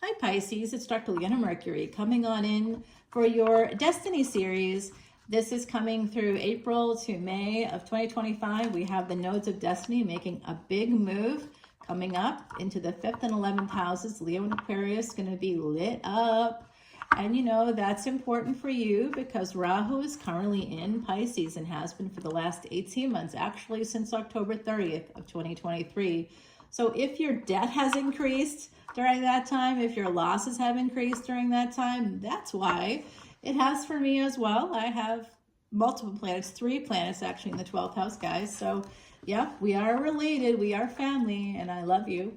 Hi Pisces, it's Dr. Leona Mercury coming on in for your Destiny series. This is coming through April to May of 2025. We have the nodes of Destiny making a big move coming up into the 5th and 11th houses. Leo and Aquarius going to be lit up. And you know, that's important for you because Rahu is currently in Pisces and has been for the last 18 months, actually since October 30th of 2023. So if your debt has increased during that time, if your losses have increased during that time, that's why. It has for me as well. I have multiple planets, 3 planets actually in the 12th house, guys. So yeah, we are related, we are family, and I love you.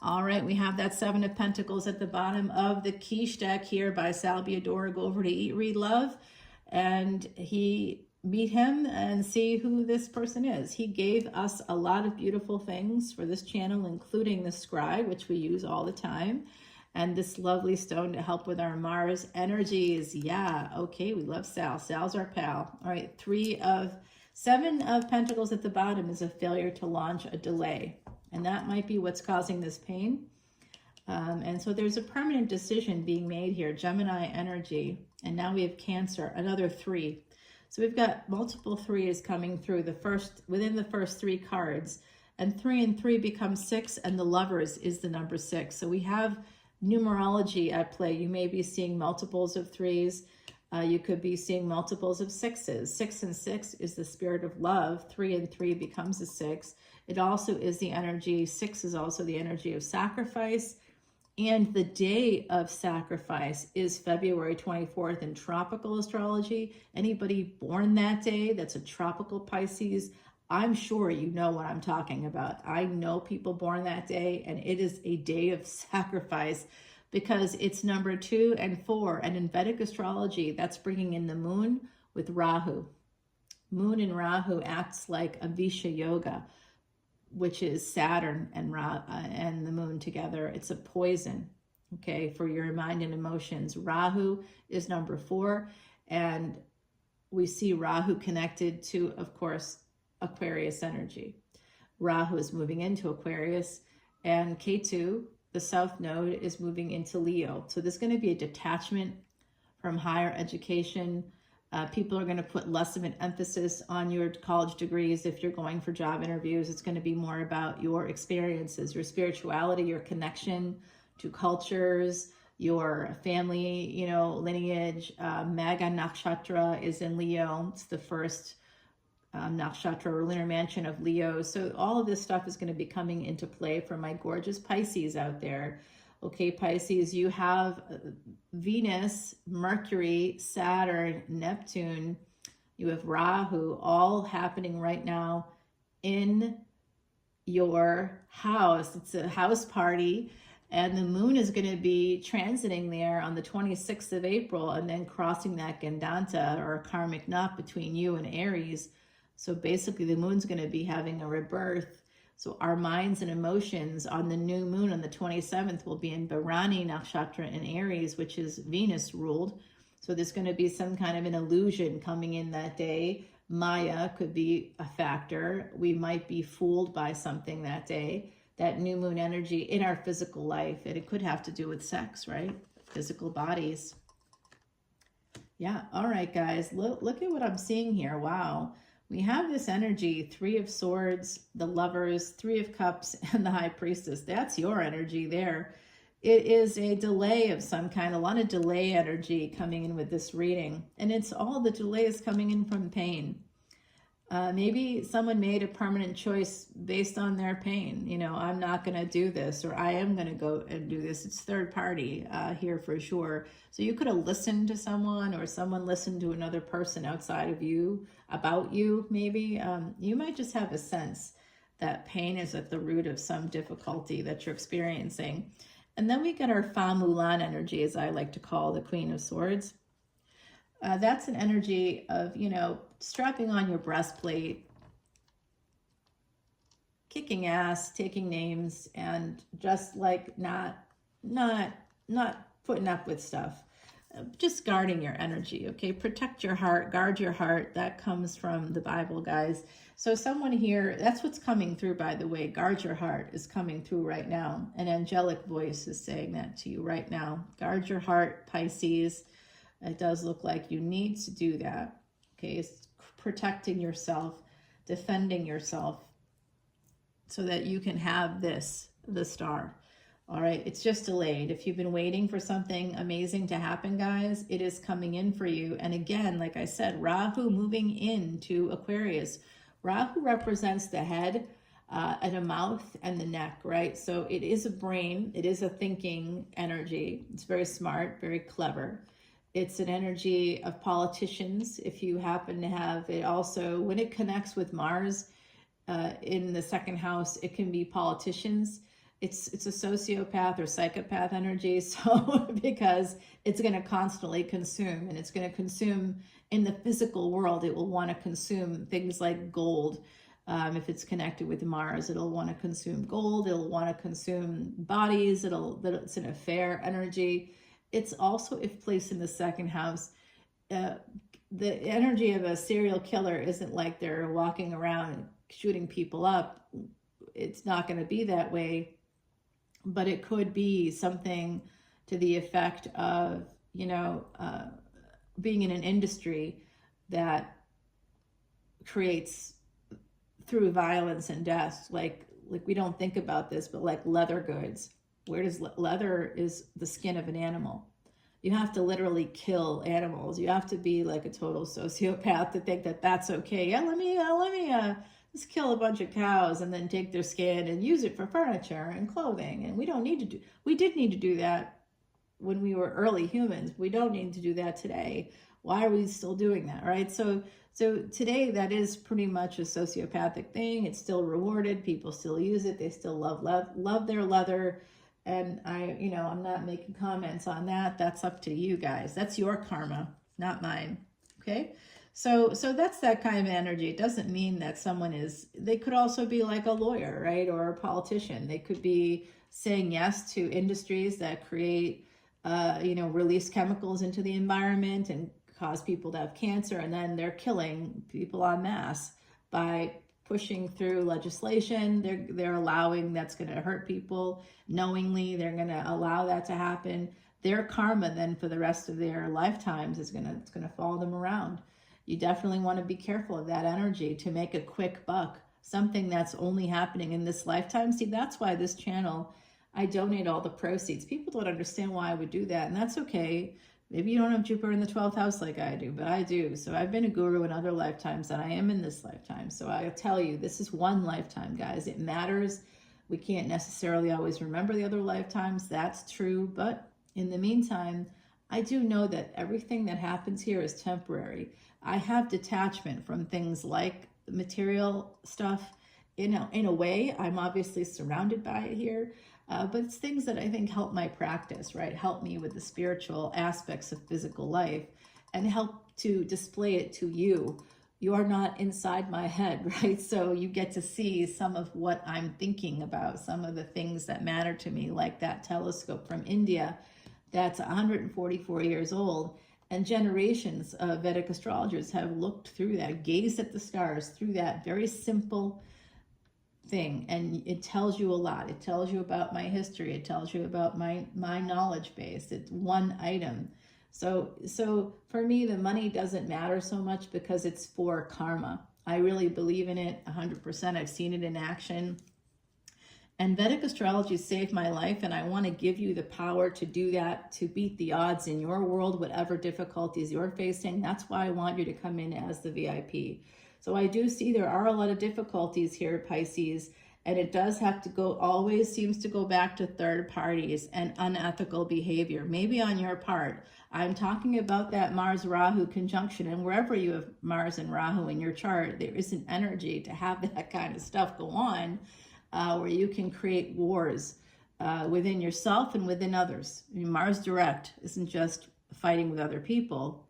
All right, we have that 7 of Pentacles at the bottom of the quiche deck here by Salviador. Go over to Eat, Read, Love, and meet him and see who this person is. He gave us a lot of beautiful things for this channel, including the scribe, which we use all the time, and this lovely stone to help with our Mars energies. Yeah, okay, we love Sal. Sal's our pal. All right, 7 of Pentacles at the bottom is a failure to launch, a delay, and that might be what's causing this pain. And so there's a permanent decision being made here. Gemini energy, and now we have Cancer, another 3. So we've got multiple 3s coming through within the first 3 cards, and 3 and 3 becomes 6, and the Lovers is the number 6. So we have numerology at play. You may be seeing multiples of 3s. You could be seeing multiples of 6s. 6 and 6 is the spirit of love. 3 and 3 becomes a 6. It also is the energy, 6 is also the energy of sacrifice. And the day of sacrifice is February 24th in tropical astrology. Anybody born that day that's a tropical Pisces, I'm sure you know what I'm talking about. I know people born that day, and it is a day of sacrifice because it's number 2 and 4. And in Vedic astrology, that's bringing in the moon with Rahu. Moon and Rahu acts like a Visha yoga, which is Saturn and the moon together. It's a poison, okay, for your mind and emotions. Rahu is number 4, and we see Rahu connected to, of course, Aquarius energy. Rahu is moving into Aquarius, and Ketu, the south node, is moving into Leo. So there's going to be a detachment from higher education. People are going to put less of an emphasis on your college degrees. If you're going for job interviews, it's going to be more about your experiences, your spirituality, your connection to cultures, your family, lineage. Maga Nakshatra is in Leo. It's the first nakshatra or lunar mansion of Leo. So all of this stuff is going to be coming into play for my gorgeous Pisces out there. Okay, Pisces, you have Venus, Mercury, Saturn, Neptune, you have Rahu, all happening right now in your house. It's a house party, and the moon is going to be transiting there on the 26th of April and then crossing that Gandanta or karmic knot between you and Aries. So basically the moon's going to be having a rebirth. So our minds and emotions on the new moon on the 27th will be in Bharani Nakshatra in Aries, which is Venus ruled. So there's going to be some kind of an illusion coming in that day. Maya could be a factor. We might be fooled by something that day, that new moon energy in our physical life. And it could have to do with sex, right? Physical bodies. Yeah. All right, guys, look at what I'm seeing here. Wow. We have this energy, 3 of Swords, the Lovers, 3 of Cups, and the High Priestess. That's your energy there. It is a delay of some kind, a lot of delay energy coming in with this reading. And it's all the delays coming in from pain. Maybe someone made a permanent choice based on their pain. I'm not going to do this, or I am going to go and do this. It's third party here for sure. So you could have listened to someone, or someone listened to another person outside of you, about you maybe. You might just have a sense that pain is at the root of some difficulty that you're experiencing. And then we get our Femme Mulan energy, as I like to call the Queen of Swords. That's an energy of, strapping on your breastplate, kicking ass, taking names, and just like not putting up with stuff. just guarding your energy, okay? Protect your heart, guard your heart. That comes from the Bible, guys. So someone here, that's what's coming through, by the way. Guard your heart is coming through right now. An angelic voice is saying that to you right now. Guard your heart, Pisces. It does look like you need to do that, okay? It's protecting yourself, defending yourself so that you can have this, the star. All right, it's just delayed. If you've been waiting for something amazing to happen, guys, it is coming in for you. And again, like I said, Rahu moving into Aquarius. Rahu represents the head and a mouth and the neck, right? So it is a brain. It is a thinking energy. It's very smart, very clever. It's an energy of politicians. If you happen to have it also, when it connects with Mars in the second house, it can be politicians. It's a sociopath or psychopath energy, so because it's going to constantly consume, and it's going to consume in the physical world. It will want to consume things like gold. If it's connected with Mars, it'll want to consume gold. It'll want to consume bodies. It's an affair energy. It's also, if placed in the second house, the energy of a serial killer isn't like they're walking around and shooting people up. It's not going to be that way. But it could be something to the effect of, being in an industry that creates through violence and death. Like we don't think about this, but like leather goods. Where does leather is the skin of an animal? You have to literally kill animals. You have to be like a total sociopath to think that that's okay. Yeah, let me just kill a bunch of cows and then take their skin and use it for furniture and clothing. And we did need to do that when we were early humans. We don't need to do that today. Why are we still doing that, right? So today that is pretty much a sociopathic thing. It's still rewarded. People still use it. They still love their leather. And I'm not making comments on that. That's up to you guys. That's your karma, not mine. Okay? So that's that kind of energy. It doesn't mean that they could also be like a lawyer, right? Or a politician. They could be saying yes to industries that create, release chemicals into the environment and cause people to have cancer. And then they're killing people en masse by pushing through legislation. They're allowing that's going to hurt people knowingly. They're going to allow that to happen. Their karma then for the rest of their lifetimes it's going to follow them around. You definitely want to be careful of that energy to make a quick buck, something that's only happening in this lifetime. See, that's why this channel, I donate all the proceeds. People don't understand why I would do that, and that's okay. Maybe you don't have Jupiter in the 12th house like I do, but I do. So I've been a guru in other lifetimes, and I am in this lifetime. So I tell you, this is one lifetime, guys. It matters. We can't necessarily always remember the other lifetimes. That's true. But in the meantime, I do know that everything that happens here is temporary. I have detachment from things like material stuff. In a way, I'm obviously surrounded by it here, but it's things that I think help my practice, right? Help me with the spiritual aspects of physical life and help to display it to you. You are not inside my head, right? So you get to see some of what I'm thinking about, some of the things that matter to me, like that telescope from India that's 144 years old. And generations of Vedic astrologers have looked through that, gazed at the stars through that very simple thing. And it tells you a lot. It tells you about my history. It tells you about my knowledge base. It's one item. So for me, the money doesn't matter so much because it's for karma. I really believe in it 100%. I've seen it in action. And Vedic astrology saved my life, and I want to give you the power to do that, to beat the odds in your world, whatever difficulties you're facing. That's why I want you to come in as the VIP. So I do see there are a lot of difficulties here, Pisces, and it does have to go, always seems to go back to third parties and unethical behavior, maybe on your part. I'm talking about that Mars-Rahu conjunction, and wherever you have Mars and Rahu in your chart, there is an energy to have that kind of stuff go on. Where you can create wars within yourself and within others. I mean, Mars direct isn't just fighting with other people,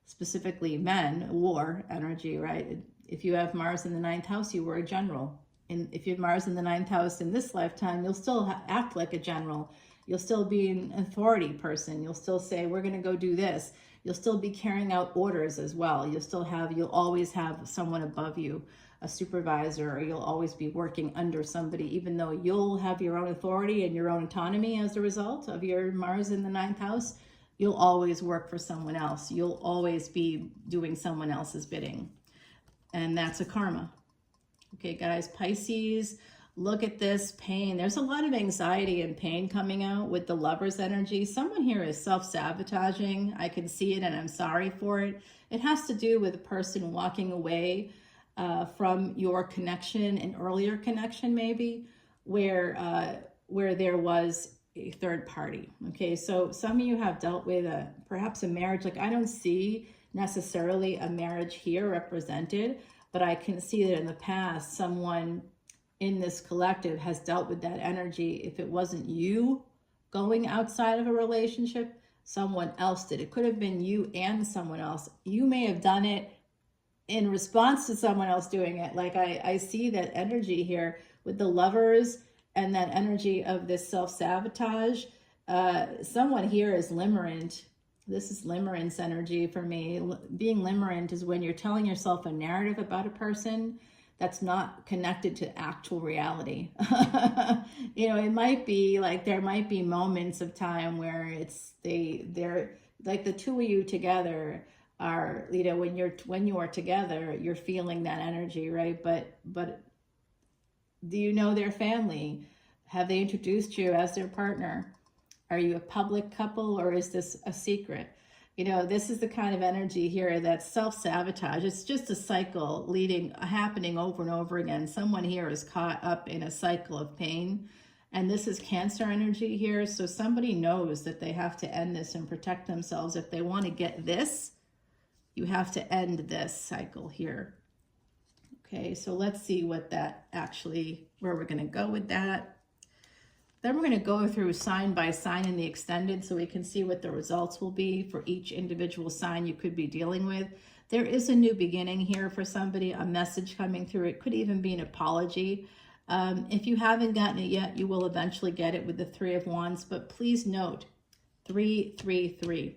specifically men, war energy, right? If you have Mars in the 9th house, you were a general. And if you have Mars in the 9th house in this lifetime, you'll still act like a general. You'll still be an authority person. You'll still say, we're going to go do this. You'll still be carrying out orders as well. You'll always have someone above you, a supervisor, or you'll always be working under somebody, even though you'll have your own authority and your own autonomy as a result of your Mars in the 9th house. You'll always work for someone else. You'll always be doing someone else's bidding. And that's a karma. Okay, guys, Pisces, look at this pain. There's a lot of anxiety and pain coming out with the Lover's energy. Someone here is self-sabotaging. I can see it and I'm sorry for it. It has to do with a person walking away from your connection, an earlier connection maybe, where there was a third party. Okay, so some of you have dealt with perhaps a marriage. Like, I don't see necessarily a marriage here represented, but I can see that in the past, someone in this collective has dealt with that energy. If it wasn't you going outside of a relationship, someone else did. It could have been you and someone else. You may have done it in response to someone else doing it. Like, I see that energy here with the Lovers and that energy of this self-sabotage. Someone here is limerent. This is limerence energy for me. Being limerent is when you're telling yourself a narrative about a person that's not connected to actual reality. You know, it might be like, there might be moments of time where they're like the two of you together are, you know, when you are together, you're feeling that energy, right? But do you know their family? Have they introduced you as their partner? Are you a public couple, or is this a secret? You know, this is the kind of energy here that's self-sabotage. It's just a cycle happening over and over again. Someone here is caught up in a cycle of pain. And this is Cancer energy here. So somebody knows that they have to end this and protect themselves. If they want to get this, you have to end this cycle here. Okay, so let's see what that actually, where we're going to go with that. Then we're going to go through sign by sign in the extended so we can see what the results will be for each individual sign you could be dealing with. There is a new beginning here for somebody, a message coming through. It could even be an apology. If you haven't gotten it yet, you will eventually get it with the 3 of Wands. But please note, 333.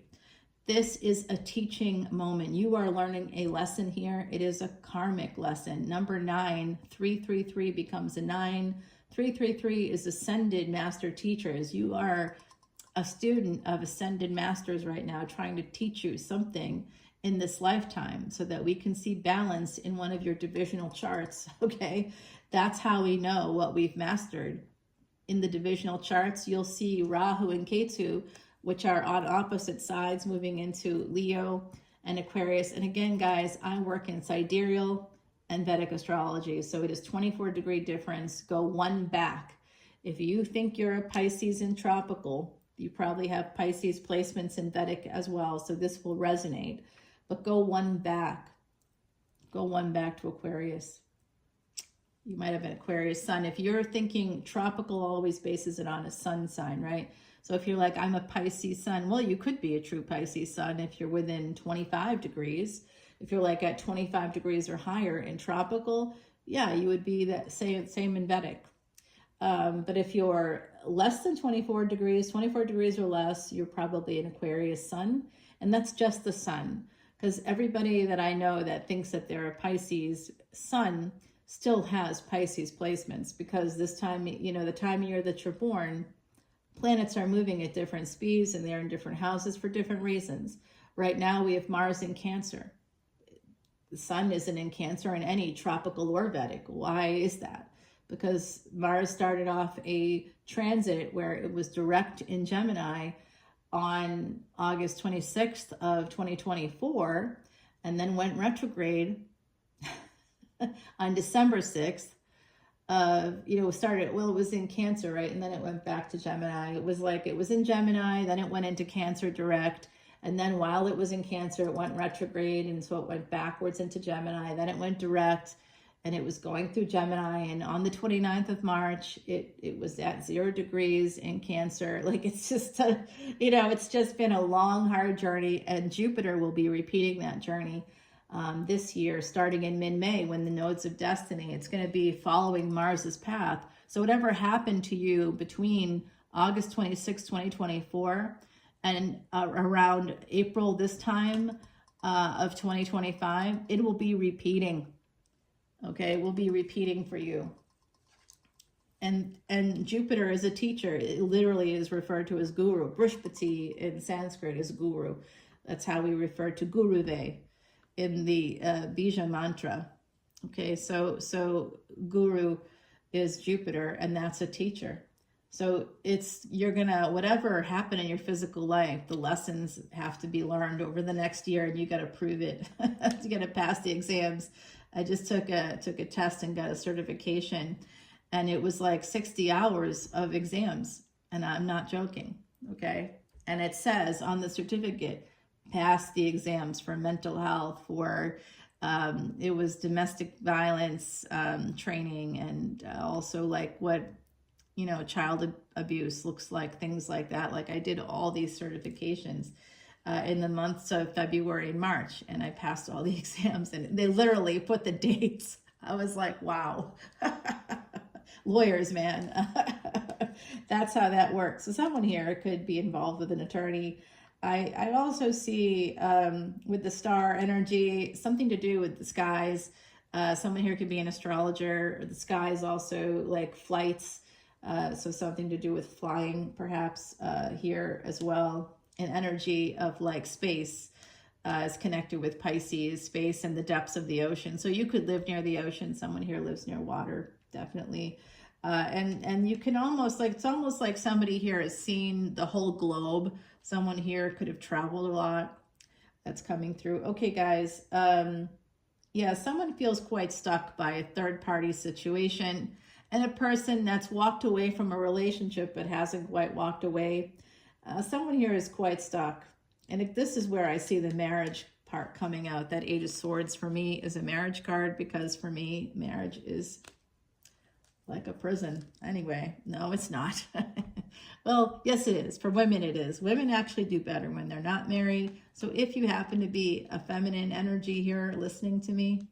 This is a teaching moment. You are learning a lesson here. It is a karmic lesson. Number 9, 333 becomes a 9. 333 is Ascended Master Teachers. You are a student of Ascended Masters right now, trying to teach you something in this lifetime so that we can see balance in one of your divisional charts, okay? That's how we know what we've mastered. In the divisional charts, you'll see Rahu and Ketu, which are on opposite sides, moving into Leo and Aquarius. And again, guys, I work in sidereal and Vedic astrology. So it is 24-degree difference. Go one back. If you think you're a Pisces in tropical, you probably have Pisces placements in Vedic as well. So this will resonate. But go one back. Go one back to Aquarius. You might have an Aquarius sun. If you're thinking tropical, always bases it on a sun sign, right? So if you're like, I'm a Pisces sun, well, you could be a true Pisces sun if you're within 25 degrees. If you're like at 25 degrees or higher in tropical, yeah, you would be that same in Vedic. But if you're less than 24 degrees or less, you're probably an Aquarius sun. And that's just the sun. Because everybody that I know that thinks that they're a Pisces sun still has Pisces placements. Because this time, you know, the time of year that you're born, planets are moving at different speeds and they're in different houses for different reasons. Right now we have Mars in Cancer. The sun isn't in Cancer in any tropical or Vedic. Why is that? Because Mars started off a transit where it was direct in Gemini on August 26th of 2024, and then went retrograde on December 6th. It was in Cancer, right? And then it went back to Gemini. It was like, it was in Gemini, then it went into Cancer direct. And then while it was in Cancer, it went retrograde. And so it went backwards into Gemini. Then it went direct and it was going through Gemini. And on the 29th of March, it was at 0 degrees in Cancer. Like, it's just, it's just been a long, hard journey. And Jupiter will be repeating that journey this year, starting in mid-May when the nodes of destiny, it's going to be following Mars's path. So whatever happened to you between August 26, 2024, and around April this time of 2025, it will be repeating. Okay, it will be repeating for you. And Jupiter is a teacher. It literally is referred to as guru. Brihaspati in Sanskrit is guru. That's how we refer to Guruve in the Bija mantra. Okay, so guru is Jupiter, and that's a teacher. So you're gonna, whatever happened in your physical life, the lessons have to be learned over the next year, and you got to prove it. You got to pass the exams. I just took a test and got a certification, and it was like 60 hours of exams, and I'm not joking. Okay, and it says on the certificate, pass the exams for mental health, for it was domestic violence training, and also like what, you know, child abuse looks like, things like that. Like I did all these certifications in the months of February and March, and I passed all the exams, and they literally put the dates. I was like, wow. Lawyers, man. That's how that works. So someone here could be involved with an attorney. I also see with the star energy, something to do with the skies. Someone here could be an astrologer. The skies also like flights. So something to do with flying perhaps here as well. An energy of like space is connected with Pisces, space and the depths of the ocean. So you could live near the ocean. Someone here lives near water, definitely. And you can almost like, it's almost like somebody here has seen the whole globe. Someone here could have traveled a lot. That's coming through. Okay, guys. Yeah, someone feels quite stuck by a third party situation, and a person that's walked away from a relationship but hasn't quite walked away. Someone here is quite stuck. And if this is where I see the marriage part coming out, that Eight of Swords for me is a marriage card, because for me, marriage is like a prison. Anyway, no, it's not. Well, yes, it is. For women, it is. Women actually do better when they're not married. So if you happen to be a feminine energy here listening to me,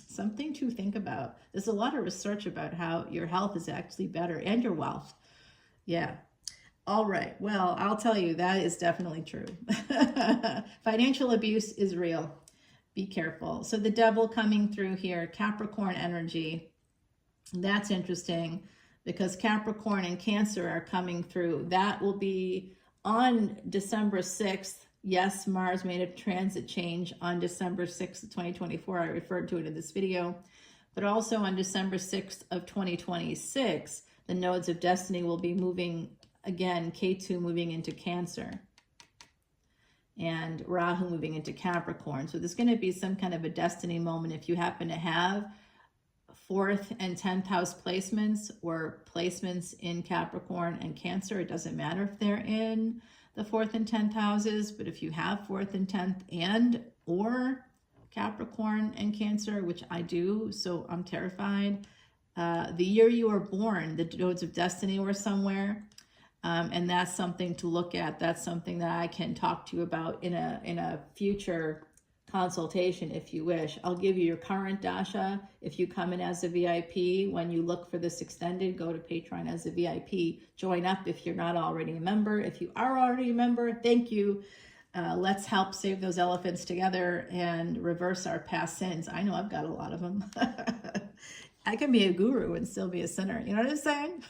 something to think about. There's a lot of research about how your health is actually better, and your wealth. Yeah. All right. Well, I'll tell you, that is definitely true. Financial abuse is real. Be careful. So the devil coming through here, Capricorn energy. That's interesting, because Capricorn and Cancer are coming through. That will be on December 6th. Yes, Mars made a transit change on December 6th of 2024. I referred to it in this video. But also on December 6th of 2026, the nodes of destiny will be moving again, Ketu moving into Cancer and Rahu moving into Capricorn. So there's going to be some kind of a destiny moment if you happen to have 4th and 10th house placements, or placements in Capricorn and Cancer. It doesn't matter if they're in the 4th and 10th houses, but if you have 4th and 10th and or Capricorn and Cancer, which I do, so I'm terrified. The year you were born, the nodes of destiny were somewhere. And that's something to look at. That's something that I can talk to you about in a future consultation if you wish. I'll give you your current dasha if you come in as a VIP. When you look for this extended, go to Patreon as a VIP. Join up if you're not already a member. If you are already a member, thank you. Let's help save those elephants together and reverse our past sins. I know I've got a lot of them. I can be a guru and still be a sinner. You know what I'm saying?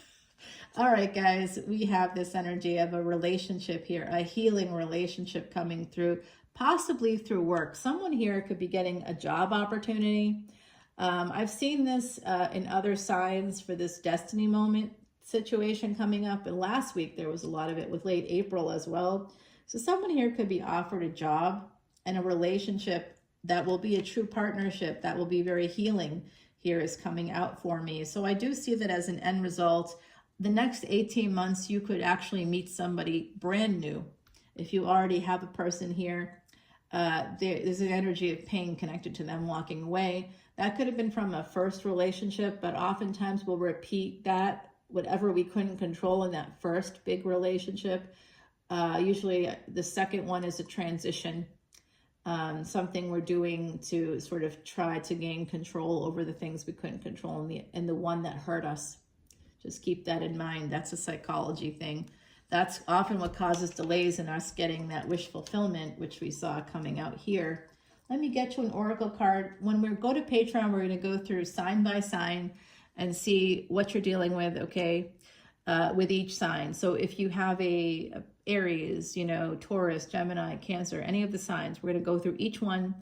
All right, guys, we have this energy of a relationship here, a healing relationship coming through, possibly through work. Someone here could be getting a job opportunity. I've seen this in other signs for this destiny moment situation coming up. And last week, there was a lot of it with late April as well. So someone here could be offered a job and a relationship that will be a true partnership, that will be very healing here is coming out for me. So I do see that as an end result. The next 18 months, you could actually meet somebody brand new. If you already have a person here, there's an energy of pain connected to them walking away. That could have been from a first relationship, but oftentimes we'll repeat that, whatever we couldn't control in that first big relationship. Usually the second one is a transition, something we're doing to sort of try to gain control over the things we couldn't control in the one that hurt us. Just keep that in mind. That's a psychology thing. That's often what causes delays in us getting that wish fulfillment, which we saw coming out here. Let me get you an oracle card. When we go to Patreon, we're going to go through sign by sign and see what you're dealing with, okay, with each sign. So if you have a Aries, you know, Taurus, Gemini, Cancer, any of the signs, we're going to go through each one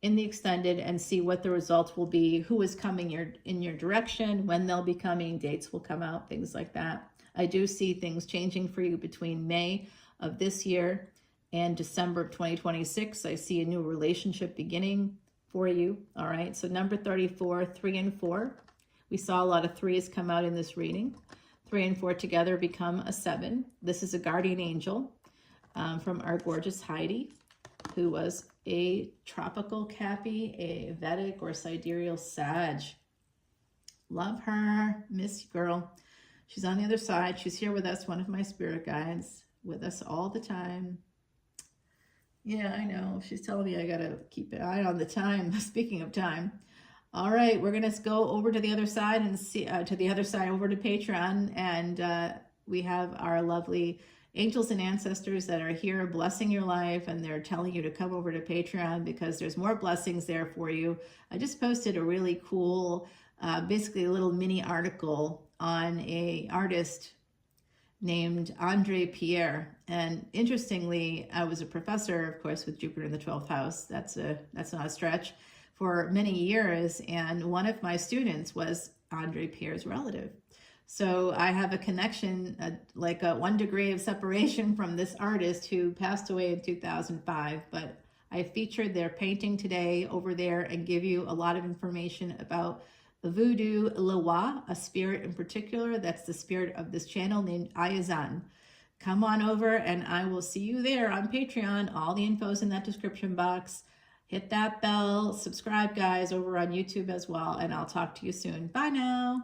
in the extended and see what the results will be, who is coming in your direction, when they'll be coming, dates will come out, things like that. I do see things changing for you between May of this year and December of 2026. I see a new relationship beginning for you. All right. So number 34, 3 and 4. We saw a lot of 3s come out in this reading. 3 and 4 together become a 7. This is a guardian angel from our gorgeous Heidi, who was a tropical Cappy, a Vedic or sidereal Sag. Love her. Miss you, girl. She's on the other side. She's here with us, one of my spirit guides, with us all the time. Yeah, I know. She's telling me I got to keep an eye on the time. Speaking of time. All right, we're going to go over to the other side and see, over to Patreon. And we have our lovely angels and ancestors that are here blessing your life. And they're telling you to come over to Patreon because there's more blessings there for you. I just posted a really cool, basically a little mini article on a artist named Andre Pierre. And interestingly, I was a professor, of course, with Jupiter in the 12th house. That's not a stretch, for many years. And one of my students was Andre Pierre's relative. So I have a connection, like a 1 degree of separation from this artist who passed away in 2005. But I featured their painting today over there and give you a lot of information about the Voodoo Loa, a spirit in particular. That's the spirit of this channel named Ayazan. Come on over and I will see you there on Patreon. All the info's in that description box. Hit that bell, subscribe guys over on YouTube as well, and I'll talk to you soon. Bye now.